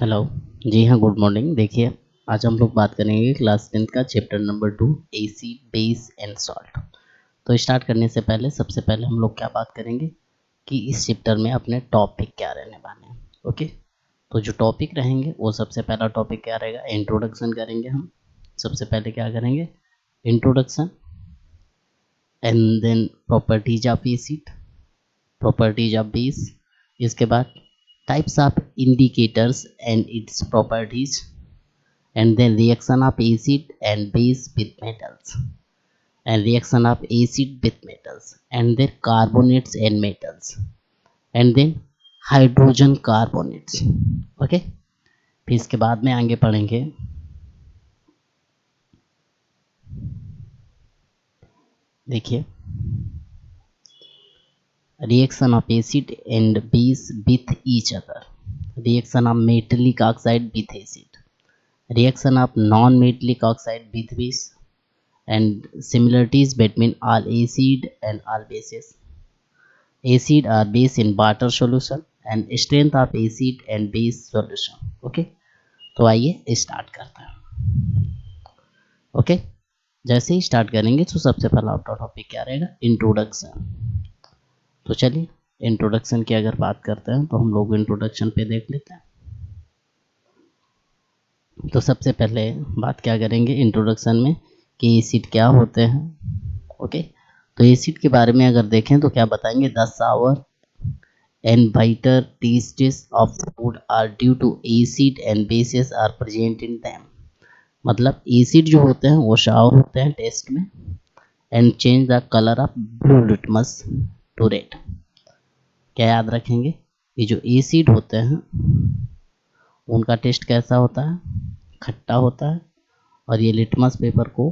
Hello. जी हाँ, good morning. देखिए, आज हम लोग बात करेंगे क्लास 10th का chapter number 2 acid base and salt. तो स्टार्ट करने से पहले सबसे पहले हम लोग क्या बात करेंगे कि इस चैप्टर में अपने टॉपिक क्या रहने वाले हैं। ओके, तो जो टॉपिक रहेंगे वो सबसे पहला टॉपिक क्या रहेगा, इंट्रोडक्शन करेंगे हम। सबसे पहले क्या करेंगे, introduction, and then properties of acid, properties of base. इसके बाद types of indicators and its properties, and then reaction of acid and base with metals, and reaction of acid with metals, and then carbonates and metals, and then hydrogen carbonates. Okay, फिर इसके बाद में आगे पढ़ेंगे। देखिए, reaction of acid and base with each other, reaction of metallic oxide with acid, reaction of non-metallic oxide with base, and similarities between all acid and all bases, acid or base in water solution, and strength of acid and base solution. Okay, तो आइए start करते हैं। Okay, जैसे ही start करेंगे तो सबसे पहला topic क्या रहेगा, इंट्रोडक्शन। तो चलिए इंट्रोडक्शन की अगर बात करते हैं तो हम लोग इंट्रोडक्शन पे देख लेते हैं। तो सबसे पहले बात क्या करेंगे इंट्रोडक्शन में कि एसिड क्या होते हैं। ओके, तो एसिड के बारे में अगर देखें तो क्या बताएंगे, the sour and bitter tastes of food are due to acid and bases are present in them। मतलब एसिड जो होते हैं वो शावर होते हैं टेस्ट में, and change the colour of blue litmus to red. क्या याद रखेंगे, ये जो एसिड होते हैं उनका टेस्ट कैसा होता है, खट्टा होता है, और ये लिटमस पेपर को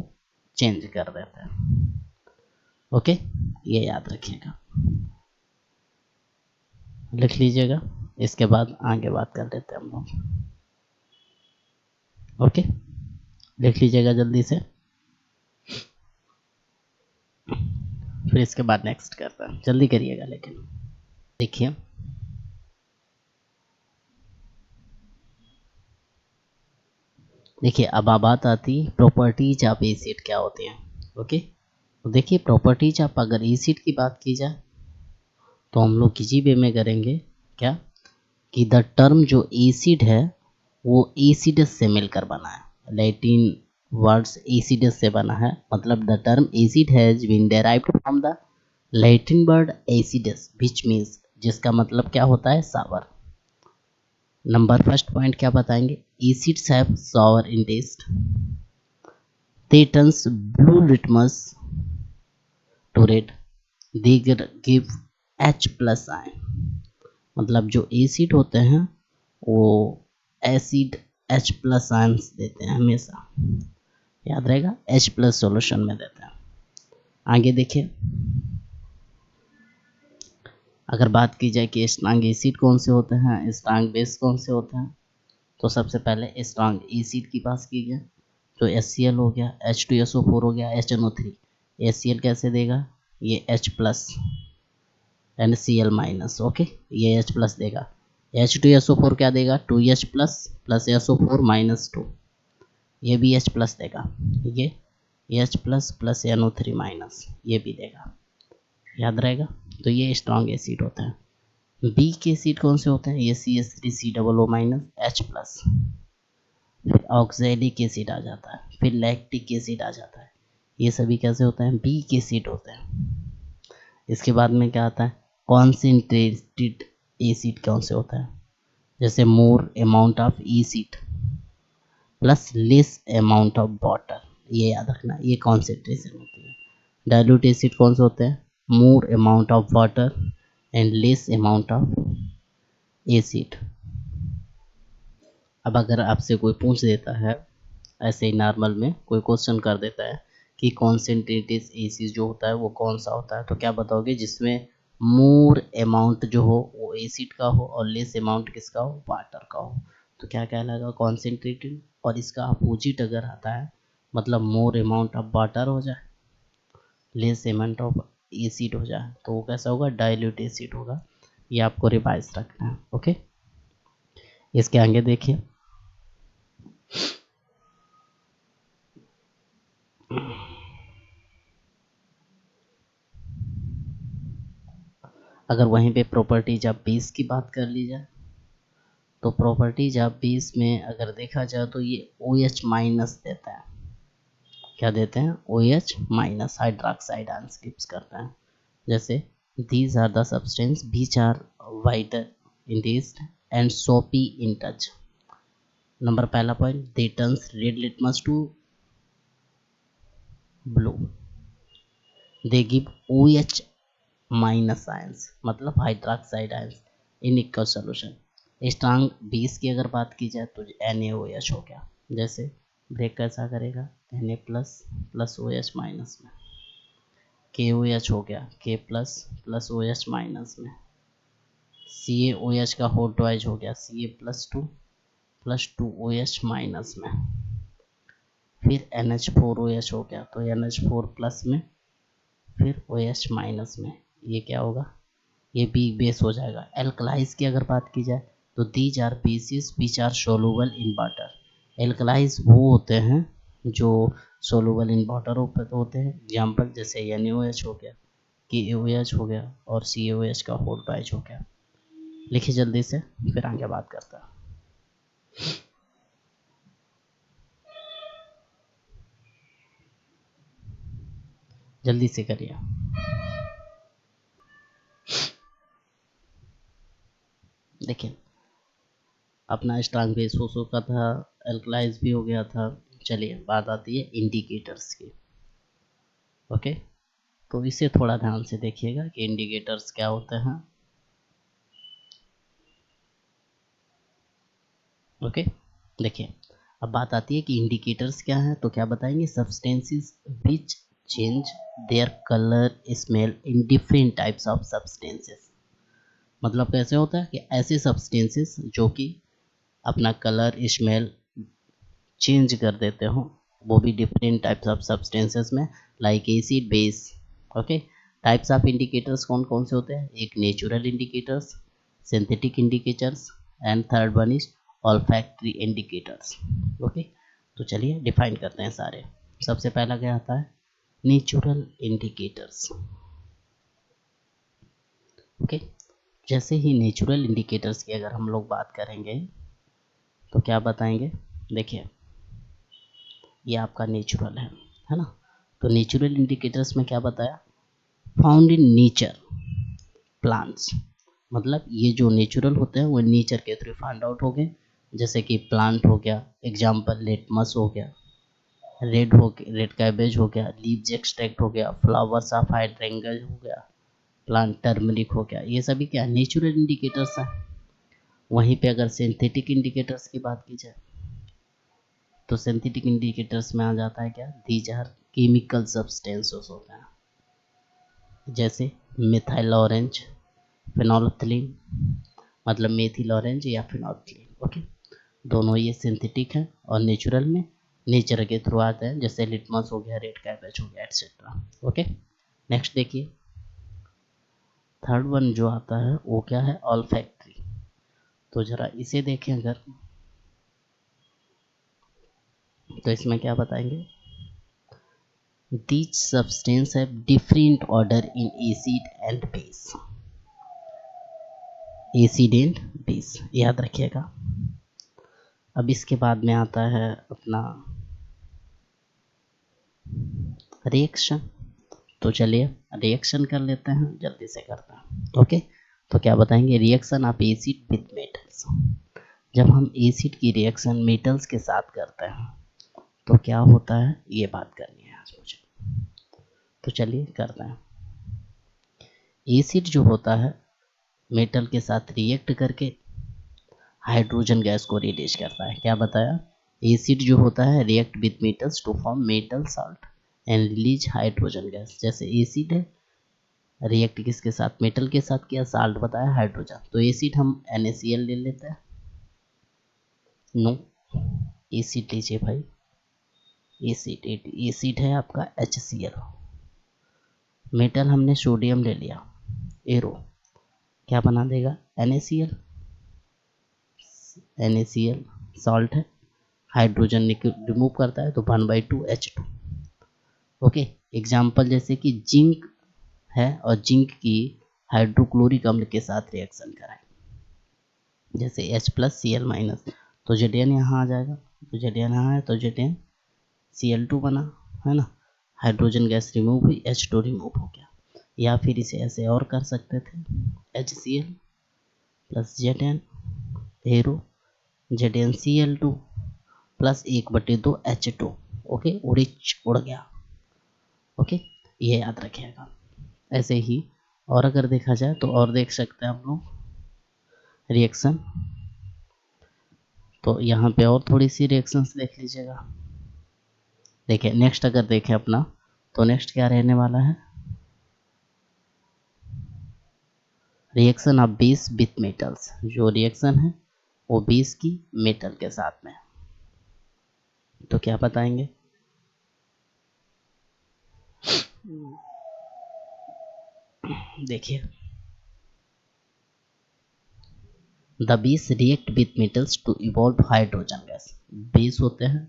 चेंज कर देता है। ओके, ये याद रखिएगा, लिख लीजिएगा। इसके बाद आगे बात कर लेते हैं हम लोग। ओके, लिख लीजिएगा जल्दी से, फिर इसके बाद नेक्स्ट करते हैं, जल्दी करिएगा। लेकिन देखिए, अब बात आती है प्रॉपर्टीज ऑफ एसिड क्या होती हैं। ओके, तो देखिए प्रॉपर्टीज ऑफ अगर एसिड की बात की जाए तो हम लोग किसी वे में करेंगे क्या कि द टर्म जो एसिड है वो एसिडस से मिलकर बना है, लैटिन वर्ड्स एसिडस से बना है। मतलब the term acid has been derived from the Latin word acidus which means, जिसका मतलब क्या होता है, सावर। नंबर फर्स्ट पॉइंट क्या बताएंगे, acids have sour in taste, they turns blue litmus to red, they give H plus ion। मतलब जो acid होते हैं वो एसिड H प्लस आयंस देते हैं हमेशा, याद रहेगा, H प्लस सॉल्यूशन में देते हैं। आगे देखिए, अगर बात की जाए कि स्ट्रॉन्ग एसिड कौन से होते हैं, स्ट्रॉन्ग बेस कौन से होते हैं, तो सबसे पहले स्ट्रॉन्ग एसिड की बात की जाए तो HCl हो गया, H2SO4 हो गया, HNO3। HCl कैसे देगा, ये H plus and Cl minus. Okay, ये H प्लस देगा। H2SO4 क्या देगा, 2H plus plus SO4 minus 2, ये भी H प्लस देगा। ये H plus plus NO3 minus, ये भी देगा, याद रहेगा। तो ये स्ट्रॉन्ग एसिड होता है। बी के एसिड कौन से होते हैं, ये CH3COO माइनस H प्लस, फिर ऑक्सैलिक एसिड आ जाता है, फिर लैक्टिक एसिड आ जाता है। ये सभी कैसे होते हैं, बी के एसिड होते हैं। इसके बाद में क्या आता है, कॉन्सेंट्रेटेड एसिड कौन से होता है, जैसे more amount of acid plus less amount of water, ये याद रखना, ये कॉन्सेंट्रेशन होती है। डाइल्यूट एसिड कौन से होते हैं, more amount of water and less amount of acid. अब अगर आपसे कोई पूछ देता है, ऐसे ही नॉर्मल में कोई क्वेश्चन कर देता है कि कॉन्सेंट्रेटेड एसिड जो होता है वो कौन सा होता है, तो क्या बताओगे, जिसमें मोर अमाउंट जो हो वो एसिड का हो और लेस अमाउंट किसका हो, वाटर का हो, तो क्या कहलाएगा, कॉन्सेंट्रेटेड। और इसका अपोजिट अगर आता है, मतलब मोर अमाउंट ऑफ वाटर हो जाए, लेस अमाउंट ऑफ एसिड हो जाए, तो वो कैसा होगा, डाइल्यूट एसिड होगा। ये आपको रिवाइज रखना है। ओके, इसके आगे देखिए, अगर वहीं पे प्रॉपर्टीज ऑफ बेस की बात कर ली जाए, तो प्रॉपर्टीज ऑफ बेस में अगर देखा जाए तो ये OH माइनस देता है। क्या देते हैं? OH minus hydroxide ions gives करता है। जैसे these are the substance which are whiter in taste and soapy in touch। Number पहला point, they turns red litmus to blue, they give OH minus ions मतलब hydroxide ions in equal solution. Strong base की अगर बात की जाए तो NaOH हो गया। जैसे ब्रेक कैसा करेगा? Na plus plus OH minus में, KOH हो गया, K plus plus OH minus में, CaOH का होल ट्वाइज हो गया, Ca प्लस 2OH माइनस में, फिर NH4OH हो गया तो NH4 प्लस में, फिर OH माइनस में। ये क्या होगा? ये बी बेस हो जाएगा। एल्कलाइज की अगर बात की जाए तो these are bases which are soluble in water. Alkalis वो होते हैं जो सोलूबल इन वाटर होते हैं। एग्जाम्पल जैसे NaOH हो गया, KOH हो गया और CaOH का होल ट्वाइज हो गया। लिखिए जल्दी से, फिर आगे बात करता है। जल्दी से करिए। देखिए अपना स्ट्रांग बेस हो चुका था, एल्कलाइज भी हो गया था। चलिए बात आती है इंडिकेटर्स की। ओके, तो इसे थोड़ा ध्यान से देखिएगा कि इंडिकेटर्स क्या होते हैं। ओके, देखिए अब बात आती है कि इंडिकेटर्स क्या हैं। तो क्या बताएंगे? Substances which change their colour smell in different types of substances. मतलब कैसे होता है कि ऐसे सब्सटेंसेस जो कि अपना कलर स्मेल चेंज कर देते हो, वो भी डिफरेंट टाइप्स ऑफ सब्सटेंसेस में, like acid base. Okay, types of indicators कौन कौन से होते हैं? एक natural indicators, synthetic indicators and third one is olfactory indicators. Okay, तो चलिए डिफाइन करते हैं सारे। सबसे पहला क्या आता है? Natural indicators. ओके, जैसे ही नेचुरल इंडिकेटर्स की अगर हम लोग बात करेंगे तो क्या बताएंगे? देखिए ये आपका नेचुरल है ना। तो नेचुरल इंडिकेटर्स में क्या बताया? Found in nature plants. मतलब ये जो नेचुरल होते हैं वो नेचर के थ्रू फाइंड आउट हो गए। जैसे कि प्लांट हो गया, एग्जाम्पल लिटमस हो गया, रेड कैबेज हो गया, लीव्स एक्सट्रैक्ट हो गया, फ्लावर्स ऑफ हाइड्रेंगल हो गया, प्लांट टर्मरिक हो गया। ये सभी क्या नेचुरल इंडिकेटर्स हैं। वहीं पे अगर सिंथेटिक इंडिकेटर्स की बात की जाए तो सिंथेटिक इंडिकेटर्स में आ जाता है क्या? दीज आर केमिकल सब्सटेंसेस होते हैं। जैसे मिथाइल ऑरेंज, फिनोल्फथलीन, मतलब मेथिल ऑरेंज या फिनोल्फथलीन। ओके, दोनों ये सिंथेटिक है और नेचुरल में नेचर के थ्रू आते हैं। जैसे लिटमस हो गया, रेड कैबेज हो गया, एटसेट्रा। ओके, नेक्स्ट देखिए थर्ड वन जो आता है वो क्या है? ऑल्फैक्टरी। तो जरा इसे देखें अगर, तो इसमें क्या बताएंगे? These substances have different order in acid and base। Acid and base याद रखिएगा। अब इसके बाद में आता है अपना रिएक्शन। तो चलिए रिएक्शन कर लेते हैं, जल्दी से करते हैं। ओके, तो क्या बताएंगे? Reaction of acid with metals. जब हम एसिड की रिएक्शन मेटल्स के साथ करते हैं तो क्या होता है, ये बात करनी है आज मुझे। तो चलिए करते हैं। एसिड जो होता है मेटल के साथ रिएक्ट करके हाइड्रोजन गैस को रिलीज करता है। क्या बताया? एसिड जो होता है react with metals to form metal salt and release hydrogen gas. जैसे एसिड है, रिएक्ट किसके साथ? मेटल के साथ किया, साल्ट बताया हाइड्रोजन। तो एसिड हम NaCl ले लेते हैं। नो, एसिड लीजिए भाई, एसिड है आपका HCl। मेटल हमने सोडियम ले लिया, एरो, क्या बना देगा? NaCl। NaCl सॉल्ट है, हाइड्रोजन रिमूव करता है तो 1/2H2। ओके, एग्जाम्पल जैसे कि जिंक है और जिंक की हाइड्रोक्लोरिक अम्ल के साथ रिएक्शन कराए, जैसे H+Cl-, तो Zn यहाँ आ जाएगा, तो Zn यहाँ है तो Zn Cl2 बना, है ना, हाइड्रोजन गैस रिमूव हुई, H2 रिमूव हो गया। या फिर इसे ऐसे और कर सकते थे, HCl प्लस Zn हेरो ZnCl2 प्लस 1/2 H2। ओके, उड़ गया। ओके, ये याद रखिएगा। ऐसे ही और अगर देखा जाए तो और देख सकते हैं हम लोग रिएक्शन, तो यहाँ पे और थोड़ी सी रिएक्शंस देख लीजिएगा। देखिए नेक्स्ट अगर देखें अपना, तो नेक्स्ट क्या रहने वाला है, रिएक्शन ऑफ 20 विथ मेटल्स। जो रिएक्शन है वो 20 की मेटल के साथ में, तो क्या बताएंगे, देखिए the base react with metals to evolve hydrogen gas. Base होते हैं,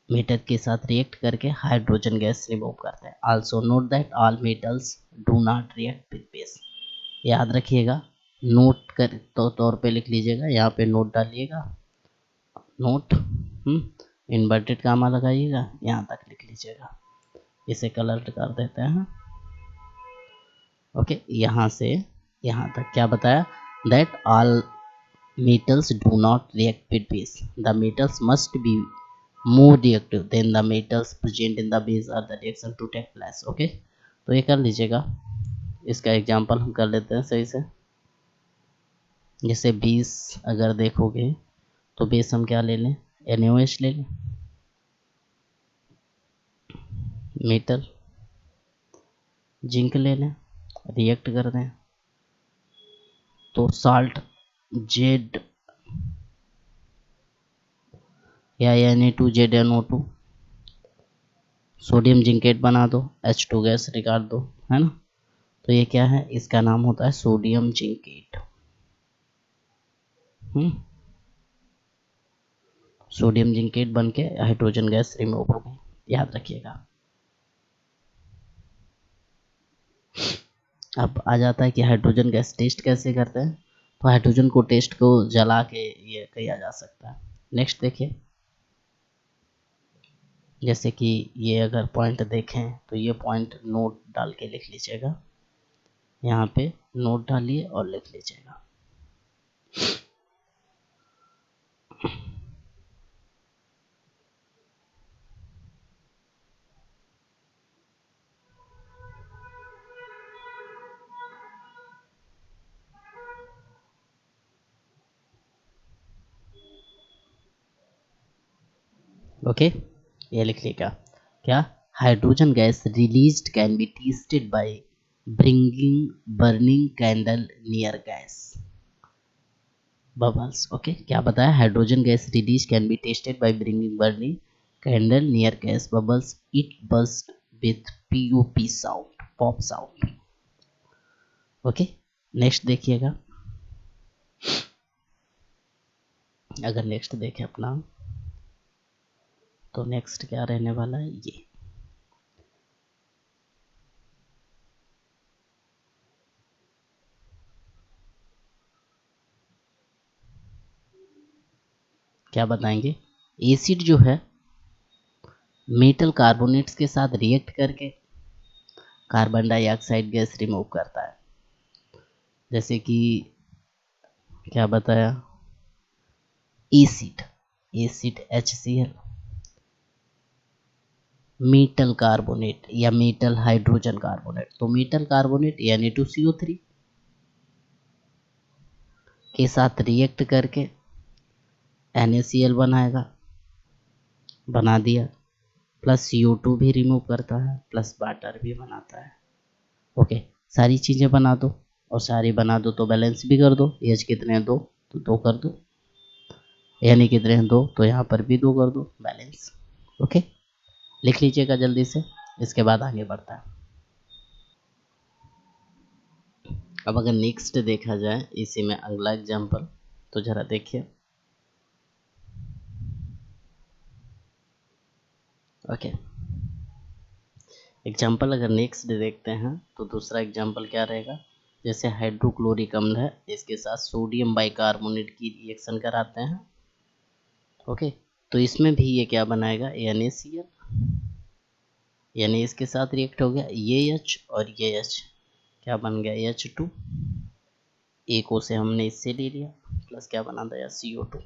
मेटल के साथ रिएक्ट करके हाइड्रोजन गैस रिमूव करते हैं। Also note that all metals do not react with base. याद रखिएगा, नोट कर तो तौर पे लिख लीजिएगा, यहाँ पे नोट डालिएगा, नोट इन्वर्टेड कामा लगाइएगा, यहाँ तक लिख लीजिएगा। इसे कलर कर देते हैं। ओके, यहाँ से यहाँ तक क्या बताया, that all metals do not react with base. The metals must be more reactive than the metals present in the base or the reaction to take place. Okay, तो ये कर लीजिएगा। इसका एग्जांपल हम कर लेते हैं सही से। जैसे 20 अगर देखोगे तो बेस हम क्या ले लें, NaOH ले लें, मेटल जिंक ले लें, रिएक्ट कर दें तो साल्ट जेड या Na2ZnO2, सोडियम जिंकेट बना दो, H2 गैस निकाल दो, है ना, तो ये क्या है, इसका नाम होता है सोडियम जिंकेट। सोडियम जिंकेट बन के हाइड्रोजन गैस रिमूव हो गई, याद रखिएगा। अब आ जाता है कि हाइड्रोजन गैस टेस्ट कैसे करते हैं, तो हाइड्रोजन को टेस्ट को जला के ये किया जा सकता है। नेक्स्ट देखिए, जैसे कि ये अगर पॉइंट देखें तो ये पॉइंट नोट डाल के लिख लीजिएगा, यहाँ पे नोट डालिए और लिख लीजिएगा। ओके, ये लिख लिएगा क्या, hydrogen gas released can be tested by bringing burning candle near gas bubbles. Okay, क्या बताया, hydrogen gas release can be tested by bringing burning candle near gas bubbles, it burst with POP sound, pop sound. Okay, next देखिएगा, अगर next देखें अपना, तो next क्या रहने वाला है, ये क्या बताएंगे, एसिड जो है मेटल कार्बोनेट्स के साथ रिएक्ट करके कार्बन डाइऑक्साइड गैस रिमूव करता है। जैसे कि क्या बताया, acid acid HCl, metal carbonate या मेटल हाइड्रोजन कार्बोनेट, तो मेटल कार्बोनेट Na2CO3 के साथ रिएक्ट करके NaCl बनाएगा, बना दिया, प्लस CO2 भी रिमूव करता है, प्लस वाटर भी बनाता है। ओके, सारी चीज़ें बना दो, और सारी बना दो तो बैलेंस भी कर दो, एज कितने हैं 2 तो 2 कर दो, यानी कितने हैं 2 तो यहाँ पर भी 2 कर दो, बैलेंस। ओके, लिख लीजिएगा जल्दी से, इसके बाद आगे बढ़ता है। अब अगर नेक्स्ट देखा जाए इसी में अगला एग्जाम्पल, तो जरा देखिए। ओके, एग्जाम्पल अगर नेक्स्ट देखते हैं तो दूसरा एग्जाम्पल क्या रहेगा, जैसे हाइड्रोक्लोरिक अम्ल है, इसके साथ सोडियम बाइकार्बोनेट की रिएक्शन कराते हैं। ओके, तो इसमें भी ये क्या बनाएगा, NaCl, यानी इसके साथ रिएक्ट हो गया ये H और ये H, क्या बन गया H2, एक O से हमने इससे ले लिया, प्लस क्या बना दिया CO2।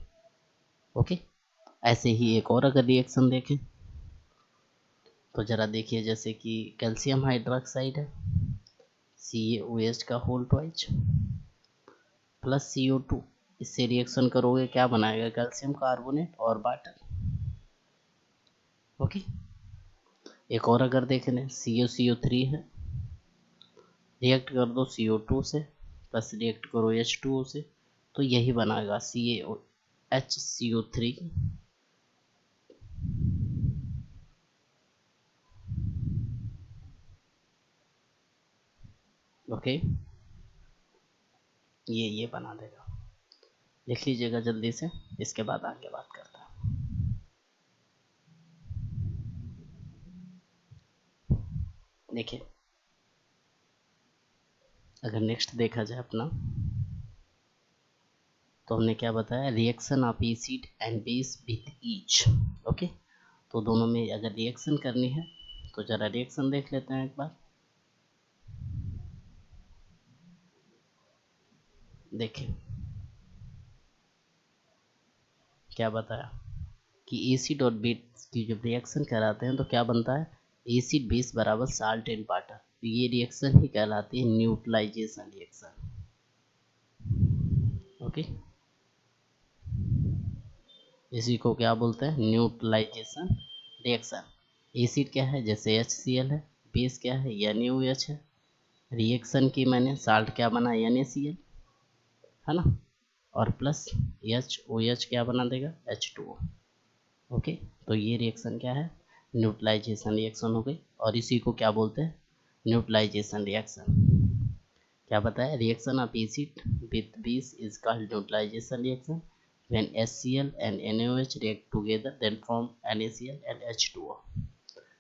ओके, ऐसे ही एक और अगर रिएक्शन देखें तो जरा देखिए, जैसे कि कैल्शियम हाइड्रोक्साइड है, CaOH का होल ट्वाइस प्लस CO2, इससे रिएक्शन करोगे क्या बनाएगा, कैल्शियम कार्बोनेट और वाटर। ओके, एक और अगर देख लें, CaCO3 है, रिएक्ट कर दो CO2 से, प्लस रिएक्ट करो H2O से, तो यही बनाएगा CaHCO3। ओके, ये बना देगा, लिख लीजिएगा जल्दी से, इसके बाद आगे बात करता है। देखिए, अगर नेक्स्ट देखा जाए अपना, तो हमने क्या बताया, reaction of acid and base with each. Okay, तो दोनों में अगर रिएक्शन करनी है तो जरा रिएक्शन देख लेते हैं एक बार। देखिए क्या बताया कि एसिड और बेस की जब रिएक्शन कराते हैं तो क्या बनता है, एसिड बेस बराबर साल्ट एंड वाटर, तो ये रिएक्शन ही कहलाती है न्यूट्रलाइजेशन रिएक्शन। ओके, इसी को क्या बोलते हैं, न्यूट्रलाइजेशन रिएक्शन। एसिड क्या है, जैसे HCl है, बेस क्या है, NaOH है, रिएक्शन की मैंने, साल्ट क्या बना, NaCl, है ना, और प्लस HOH क्या बना देगा, H2O। ओके, तो ये रिएक्शन क्या है, न्यूट्रलाइजेशन रिएक्शन हो गई, और इसी को क्या बोलते हैं, न्यूट्रलाइजेशन रिएक्शन। क्या बताया, reaction of acid with base is called neutralisation reaction, when HCl and NaOH react together then form NaCl and H2O,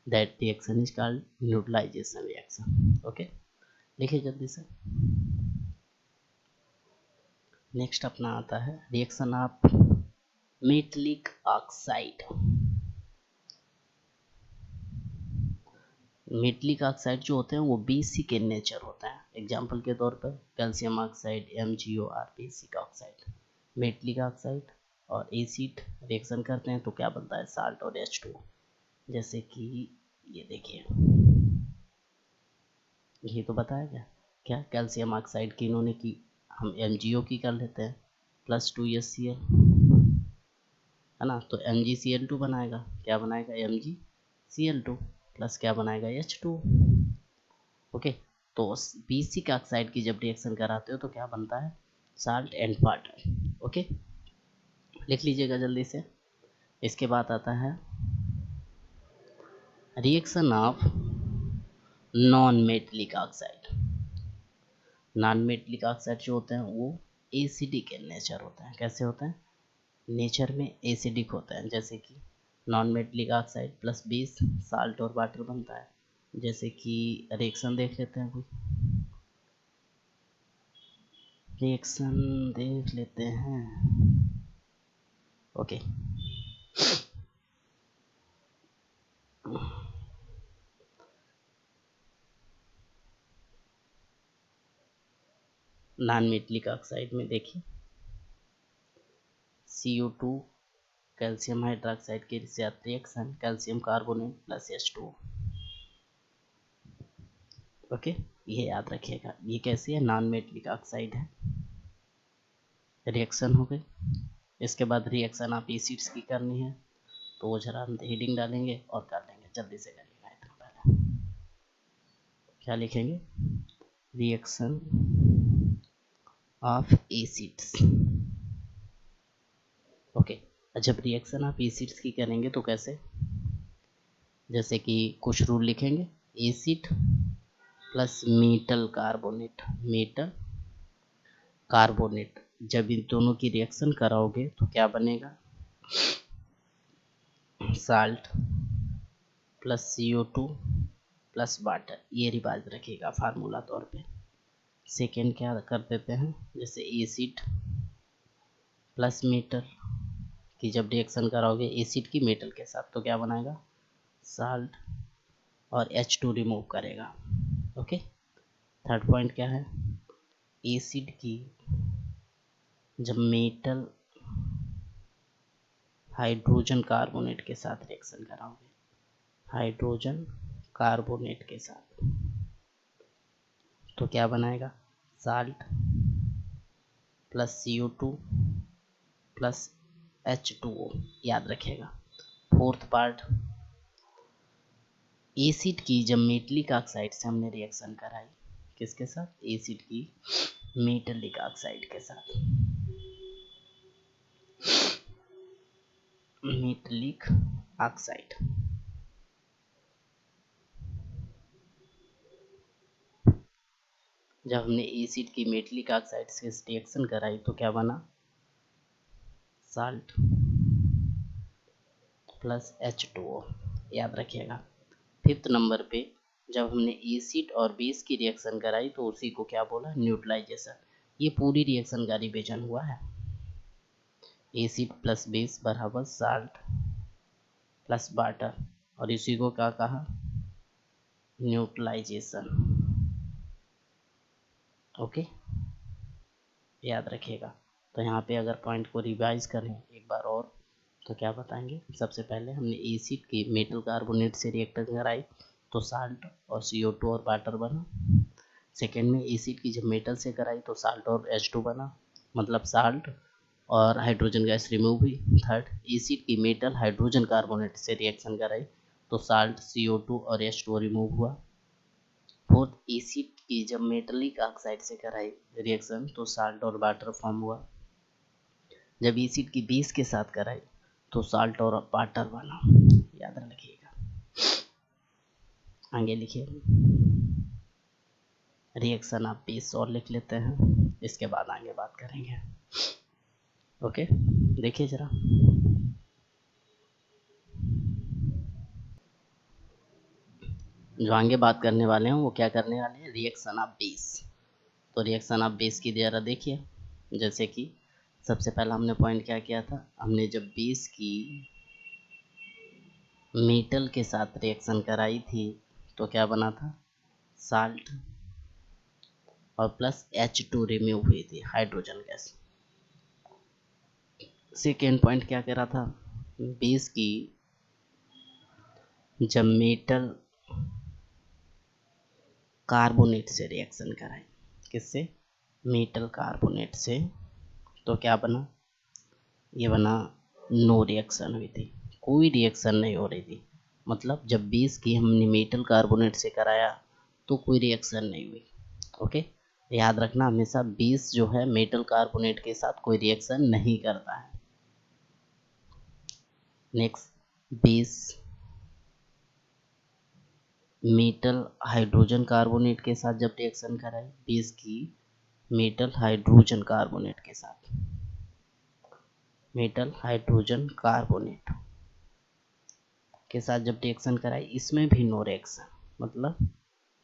that reaction is called neutralization reaction। Okay, देखिए जल्दी से। नेक्स्ट अपना आता है reaction of metallic oxide. Metallic oxide जो होते हैं वो बेसिक इन नेचर होते हैं, एग्जाम्पल के तौर पर calcium oxide, MgOR basic oxide. Metallic oxide और एसिड रिएक्शन करते हैं तो क्या बनता है, साल्ट और H2O। जैसे कि ये देखिए, यही तो बताया गया, क्या कैल्शियम ऑक्साइड की इन्होंने की, हम MgO की कर लेते हैं, +2HCl, है ना, तो MgCl2 बनाएगा, क्या बनाएगा, MgCl2, प्लस क्या बनाएगा, H2। ओके, तो बेसिक ऑक्साइड की जब रिएक्शन कराते हो तो क्या बनता है, साल्ट एंड वाटर। ओके, लिख लीजिएगा जल्दी से। इसके बाद आता है reaction of non metallic oxide. Non metallic oxide जो होते हैं वो एसिडिक इन नेचर होते हैं। कैसे होते हैं, नेचर में एसिडिक होते हैं, जैसे कि non metallic oxide plus base salt और वाटर बनता है। जैसे कि रिएक्शन देख लेते हैं, कोई रिएक्शन देख लेते हैं। ओके, नॉन मेटलिक ऑक्साइड में देखिए, CO2 कैल्शियम हाइड्रोक्साइड के साथ reaction, calcium carbonate plus H2O। Okay, ये याद रखिएगा, ये कैसी है, नॉन मेटलिक ऑक्साइड है। रिएक्शन हो गई, इसके बाद रिएक्शन आप एसिड्स की करनी है तो वो जरा हम हेडिंग डालेंगे और कर लेंगे, जल्दी से करिएगा। इतना पहले क्या लिखेंगे, रिएक्शन ऑफ एसिड्स। ओके, जब रिएक्शन ऑफ एसिड्स की करेंगे तो कैसे, जैसे कि कुछ रूल लिखेंगे, acid plus metal carbonate, metal carbonate, जब इन दोनों की रिएक्शन कराओगे तो क्या बनेगा, salt plus CO2 plus water, ये रिवाइज रखिएगा फार्मूला तौर पे। सेकेंड क्या कर देते हैं, जैसे एसिड प्लस मेटल की जब रिएक्शन कराओगे एसिड की मेटल के साथ तो क्या बनाएगा, साल्ट, और H2 रिमूव करेगा। ओके। थर्ड पॉइंट क्या है, एसिड की जब मेटल हाइड्रोजन कार्बोनेट के साथ रिएक्शन कराओगे, हाइड्रोजन कार्बोनेट के साथ, तो क्या बनाएगा, salt plus CO2 plus H2O, याद रखिएगा। फोर्थ पार्ट, एसिड की जब मेटलिक ऑक्साइड से हमने रिएक्शन कराई, किसके साथ, एसिड की मेटलिक ऑक्साइड के साथ, मेटलिक ऑक्साइड, जब हमने एसिड की मेटलिक ऑक्साइड से रिएक्शन कराई तो क्या बना, साल्ट प्लस H2O, याद रखिएगा। फिफ्थ नंबर पे जब हमने एसिड और बेस की रिएक्शन कराई तो उसी को क्या बोला, न्यूट्रलाइजेशन। ये पूरी रिएक्शन का रिवीजन हुआ है। एसिड प्लस बेस बराबर साल्ट प्लस वाटर, और इसी को क्या कहा, न्यूट्रलाइजेशन। ओके, याद रखिएगा। तो यहाँ पे अगर पॉइंट को रिवाइज करें एक बार और तो क्या बताएंगे, सबसे पहले हमने एसिड की मेटल कार्बोनेट से रिएक्शन कराई तो साल्ट और CO2 और वाटर बना। सेकेंड में एसिड की जब मेटल से कराई तो साल्ट और H2 बना, मतलब साल्ट और हाइड्रोजन गैस रिमूव हुई। थर्ड, एसिड की मेटल हाइड्रोजन कार्बोनेट से रिएक्शन कराई तो साल्ट, CO2 और H2O रिमूव हुआ। फोर्थ, एसिड की जब मेटलिक ऑक्साइड से कराई रिएक्शन तो साल्ट और वाटर फॉर्म हुआ। जब एसिड की बेस के साथ कराई तो साल्ट और वाटर बना, याद रखिएगा। आगे लिखिए, रिएक्शन आप बेस और लिख लेते हैं, इसके बाद आगे बात करेंगे। ओके, देखिए जरा, जो आगे बात करने वाले हैं वो क्या करने वाले हैं, रिएक्शन ऑफ बेस। तो रिएक्शन ऑफ बेस की जरा देखिए, जैसे कि सबसे पहला हमने पॉइंट क्या किया था, हमने जब बेस की मेटल के साथ रिएक्शन कराई थी तो क्या बना था, साल्ट और प्लस H2 रिमूव हुई थी, हाइड्रोजन गैस। सेकेंड पॉइंट क्या कह रहा था, बेस की जब मेटल कार्बोनेट से रिएक्शन कराई, किससे, मेटल कार्बोनेट से, तो क्या बना, ये बना, नो रिएक्शन हुई थी, कोई रिएक्शन नहीं हो रही थी। मतलब जब बेस की हमने मेटल कार्बोनेट से कराया तो कोई रिएक्शन नहीं हुई। ओके, याद रखना हमेशा बेस जो है मेटल कार्बोनेट के साथ कोई रिएक्शन नहीं करता है। Next, base metal hydrogen carbonate के साथ जब रिएक्शन कराई, बेस की मेटल हाइड्रोजन कार्बोनेट के साथ, मेटल हाइड्रोजन कार्बोनेट के साथ जब रिएक्शन कराई, इसमें भी नो रिएक्शन, मतलब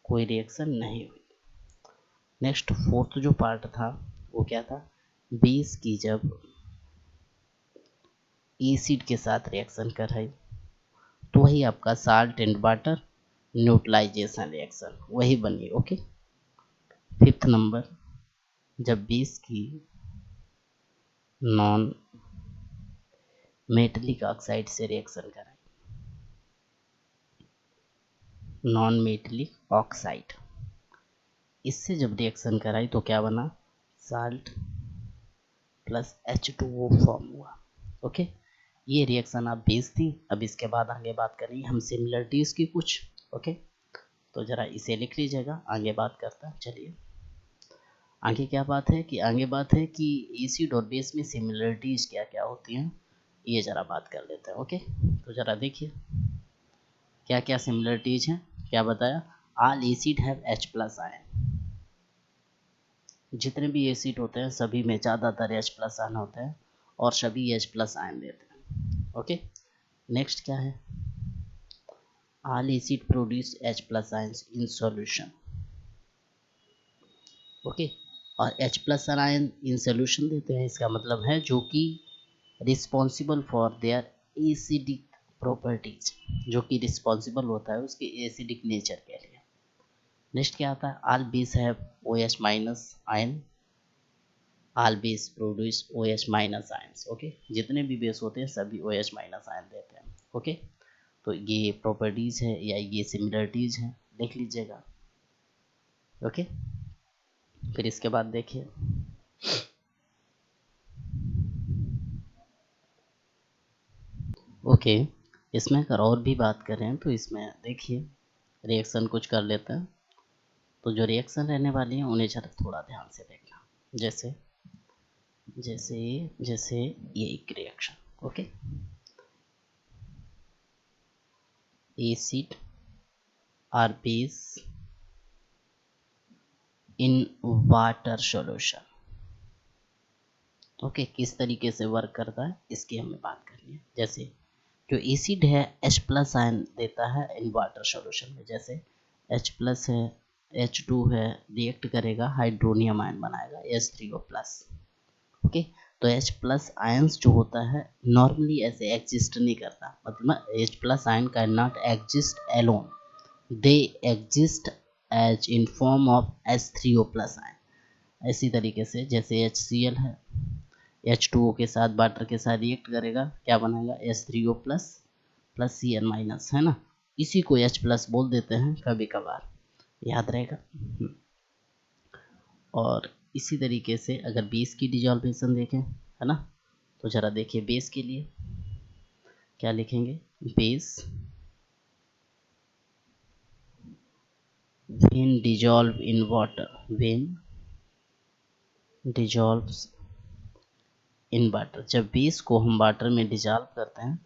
कोई रिएक्शन नहीं हुई। नेक्स्ट फोर्थ जो पार्ट था वो क्या था, बेस की जब एसिड के साथ रिएक्शन कराई तो वही आपका salt and water neutralisation reaction वही बनी। ओके। फिफ्थ नंबर, जब बेस की नॉन मेटलिक ऑक्साइड से रिएक्शन कराई, नॉन मेटलिक ऑक्साइड, इससे जब रिएक्शन कराई तो क्या बना, साल्ट प्लस H2O फॉर्म हुआ। ओके, ये रिएक्शन आप बेस थी। अब इसके बाद आगे बात करेंगे हम सिमिलरिटीज की कुछ। ओके, तो जरा इसे लिख लीजिएगा, आगे बात करता है। चलिए आगे क्या बात है कि आगे बात है कि एसिड और बेस में सिमिलरिटीज क्या क्या होती हैं, ये जरा बात कर लेते हैं। ओके, तो जरा देखिए क्या क्या सिमिलरिटीज हैं। क्या बताया, all acid have H+ ion, जितने भी एसिड होते हैं सभी में ज़्यादातर H प्लस आयन होते हैं और सभी H प्लस आयन देते हैं। ओके, नेक्स्ट क्या है, all acid produce H plus ions in solution. Okay, और H plus ion in solution देते हैं, इसका मतलब है जो कि responsible for their acidic properties, जो कि रिस्पॉन्सिबल होता है उसके एसिडिक नेचर के लिए। नेक्स्ट क्या आता है, all base have OH minus ion, all base produce OH minus ions. Okay, जितने भी बेस होते हैं सभी OH माइनस आयन देते हैं। ओके, तो ये प्रॉपर्टीज है या ये सिमिलरिटीज है, देख लीजिएगा। ओके, फिर इसके बाद देखिए, ओके, इसमें अगर और भी बात करें तो इसमें देखिए रिएक्शन कुछ कर लेते हैं। तो जो रिएक्शन रहने वाली है उन्हें जरा थोड़ा ध्यान से देखना। जैसे जैसे जैसे ये एक reaction, okay, acid are base in water solution. Okay, किस तरीके से वर्क करता है इसकी हमें बात करनी है। जैसे जो एसिड है H प्लस आयन देता है इन वाटर सॉल्यूशन में, जैसे H प्लस है, H2 है, रिएक्ट करेगा हाइड्रोनियम आयन बनाएगा H3O प्लस। ओके, तो H प्लस आयंस जो होता है नॉर्मली ऐसे एग्जिस्ट नहीं करता, मतलब H plus ion can not exist alone, they exist as in form of H3O plus ion. इसी तरीके से जैसे HCl है, H2O के साथ वाटर के साथ रिएक्ट करेगा, क्या बनाएगा H3O plus plus Cl minus, है ना, इसी को H प्लस बोल देते हैं कभी कभार, याद रहेगा। और इसी तरीके से अगर बेस की डिजॉल्वेशन देखें, है ना, तो ज़रा देखिए बेस के लिए क्या लिखेंगे, base when dissolve in water, when dissolves in water, जब बेस को हम वाटर में डिजॉल्व करते हैं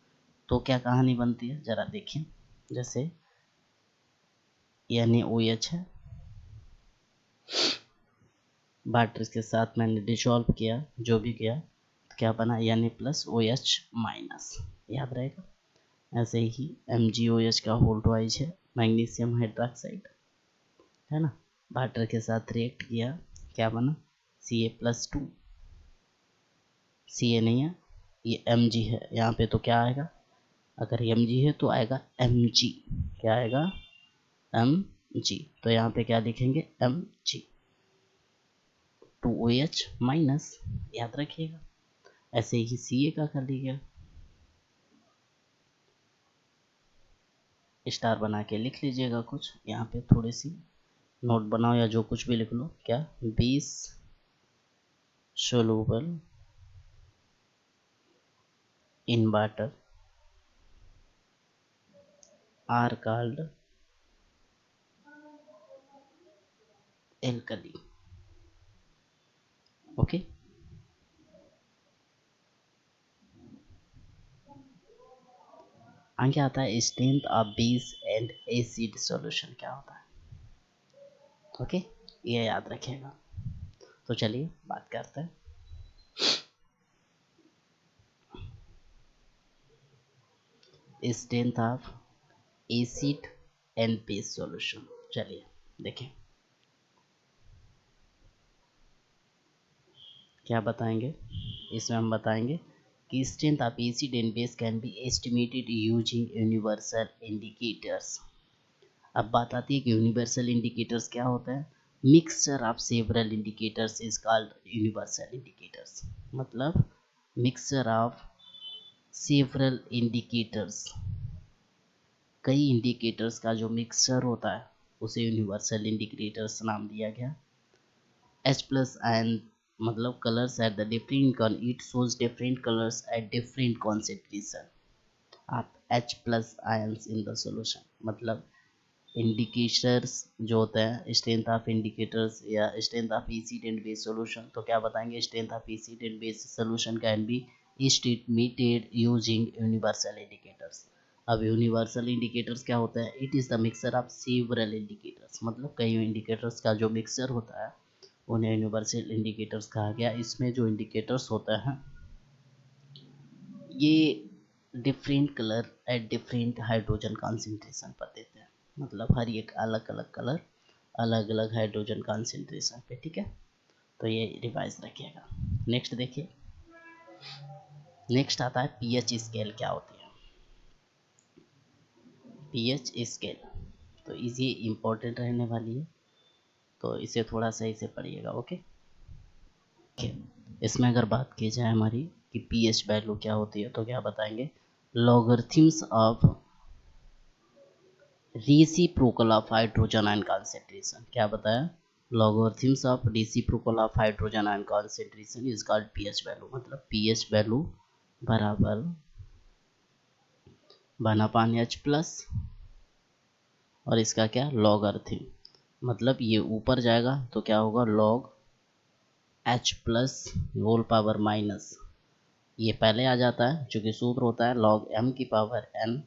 तो क्या कहानी बनती है, ज़रा देखिए। जैसे NaOH है, वाटर के साथ मैंने डिजॉल्व किया, जो भी किया तो क्या बना Na प्लस OH माइनस, याद रहेगा। ऐसे ही MgOH का होल ट्वाइज है मैग्नीशियम हाइड्रोक्साइड, है ना, वाटर के साथ रिएक्ट किया, क्या बना Ca प्लस 2, Ca नहीं है, ये Mg है, यहाँ पे तो क्या आएगा, अगर Mg है तो आएगा Mg, क्या आएगा Mg, तो यहाँ पे क्या लिखेंगे Mg 2OH माइनस, याद रखिएगा। ऐसे ही Ca का कर लीजिए, स्टार बना के लिख लीजिएगा कुछ, यहाँ पे थोड़ी सी नोट बनाओ या जो कुछ भी लिख लो, क्या 20 soluble in water are called alkali. Okay, आगे आता है strength of base and acid solution क्या होता है। ओके, ये याद रखिएगा। तो चलिए बात करते हैं, strength of acid and base solution. चलिए देखें क्या बताएंगे, इसमें हम बताएंगे कि strength of acid and base can be estimated using universal indicators. अब बात आती है कि यूनिवर्सल इंडिकेटर्स क्या होता है, mixture of several indicators is called universal indicators, मतलब मिक्सचर ऑफ सेवरल इंडिकेटर्स, कई इंडिकेटर्स का जो मिक्सचर होता है उसे यूनिवर्सल इंडिकेटर्स नाम दिया गया। H प्लस आयन मतलब colours at the different, it shows different colours at different concentration of H plus ions in the solution, मतलब इंडिकेटर्स जो होते हैं स्ट्रेंथ ऑफ इंडिकेटर्स या strength of acid and base solution, तो क्या बताएंगे, strength of acid and base solution can be estimated using universal indicators. अब universal indicators क्या होता है, it is the mixture of several indicators, मतलब कई इंडिकेटर्स का जो मिक्सचर होता है उन्हें यूनिवर्सल इंडिकेटर्स कहा गया। इसमें जो इंडिकेटर्स होते हैं ये different colour at different hydrogen concentration पर देते हैं, मतलब हर एक अलग अलग कलर अलग अलग हाइड्रोजन कॉन्सेंट्रेशन पे, ठीक है। तो ये रिवाइज रखिएगा। नेक्स्ट देखिए, नेक्स्ट आता है पीएच स्केल क्या होती है। पीएच स्केल तो इजी इम्पोर्टेंट रहने वाली है, तो इसे थोड़ा सही से पढ़िएगा। ओके, इसमें अगर बात की जाए हमारी कि पीएच वैल्यू क्या होती है, तो क्या बताएंगे, logarithms of reciprocal of hydrogen ion concentration. क्या बताया, logarithms of reciprocal of hydrogen ion concentration is called pH value. मतलब पीएच वैल्यू बराबर 1/n H प्लस और इसका क्या, लॉगरिथम, मतलब ये ऊपर जाएगा तो क्या होगा, log H plus whole power minus, ये पहले आ जाता है चूँकि सूत्र होता है log m की पावर n,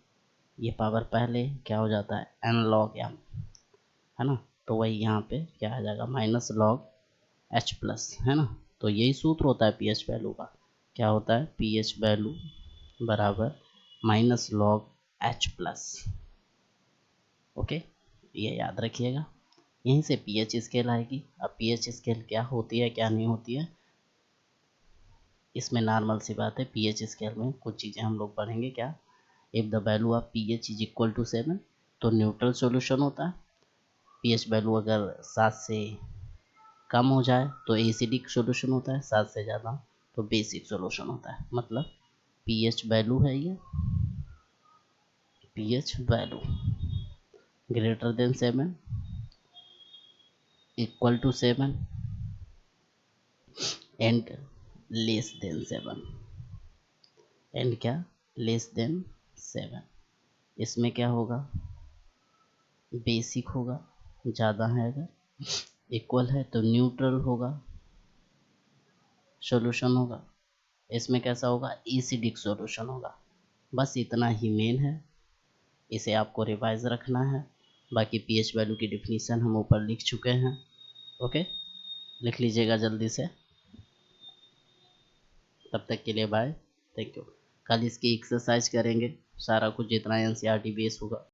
ये पावर पहले क्या हो जाता है n log m, है ना। तो वही यहाँ पे क्या आ जाएगा, माइनस लॉग H प्लस, है ना। तो यही सूत्र होता है पीएच वैल्यू का, क्या होता है, पीएच वैल्यू बराबर minus log H plus. Okay, ये याद रखिएगा। यहीं से पीएच स्केल आएगी। अब पीएच स्केल क्या होती है क्या नहीं होती है, इसमें नॉर्मल सी बात है। पीएच स्केल में कुछ चीज़ें हम लोग पढ़ेंगे। क्या, if the value of pH is equal to 7 तो न्यूट्रल सॉल्यूशन होता है। पीएच वैल्यू अगर 7 से कम हो जाए तो एसिडिक सॉल्यूशन होता है, 7 से ज़्यादा तो बेसिक सॉल्यूशन होता है। मतलब पीएच वैल्यू है ये, pH value greater than 7, equal to 7 and less than 7, and क्या, लेस देन 7। इसमें क्या होगा, बेसिक होगा, ज़्यादा है अगर, इक्वल है तो न्यूट्रल होगा, सॉल्यूशन होगा। इसमें कैसा होगा, एसिडिक सॉल्यूशन होगा। बस इतना ही मेन है, इसे आपको रिवाइज रखना है। बाकी पीएच वैल्यू की डिफिनीशन हम ऊपर लिख चुके हैं। ओके, लिख लीजिएगा जल्दी से। तब तक के लिए बाय, थैंक यू। कल इसकी एक्सरसाइज करेंगे, सारा कुछ जितना एनसीईआरटी बेस होगा